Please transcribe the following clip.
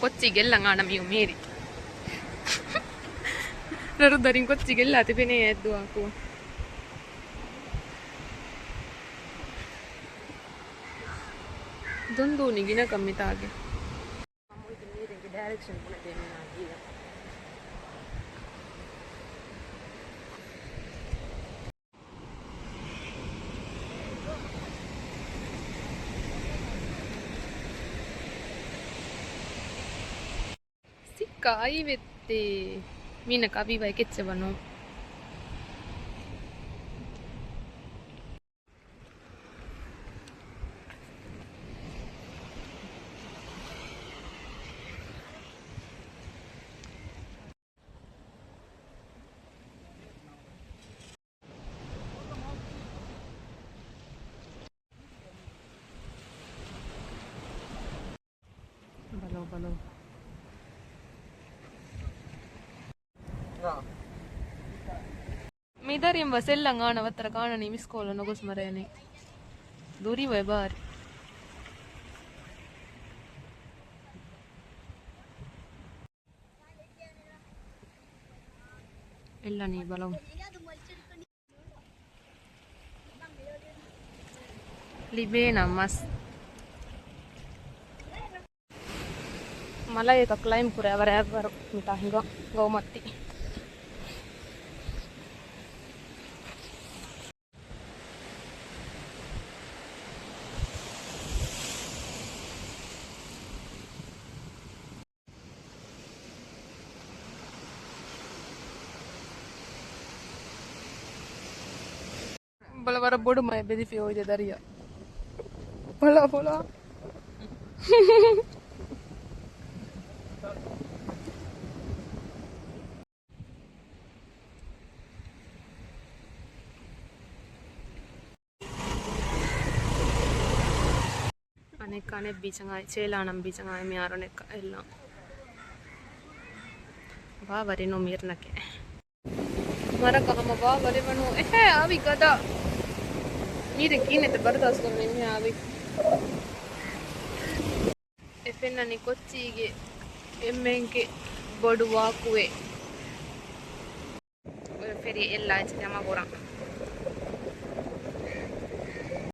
කොච්චිගෙල්ලන් ආන මියු මේරි නරුදරින් කොච්චිගෙල්ලා තිබෙනේ ඇද්දුවාකෝ දුන්දුනි ගින කම්මිතාගේ අමුයි මේරේ ඩයිරෙක්ෂන් මොන දෙන්නා කියලා Kai vette mina kavi vai ketsevano balo Midarim Vasellang on Avatarkana Nimis Kola Nogos Marene. Duri Weber Ellani Balong Libena Mas Malaya climb forever ever Mitahinga Go Matti Balavara bodu mai bedi fio ide daria. Bala. Anekane bicangai celanam bicangai mi aronek ellam. Va varino mirnake. Mara kahama va varivanu avi kada. Mire kine te bardas karne me avi. Efenna ni kochige emmenke bodu waakuwe. Oy feri ella ichama goran.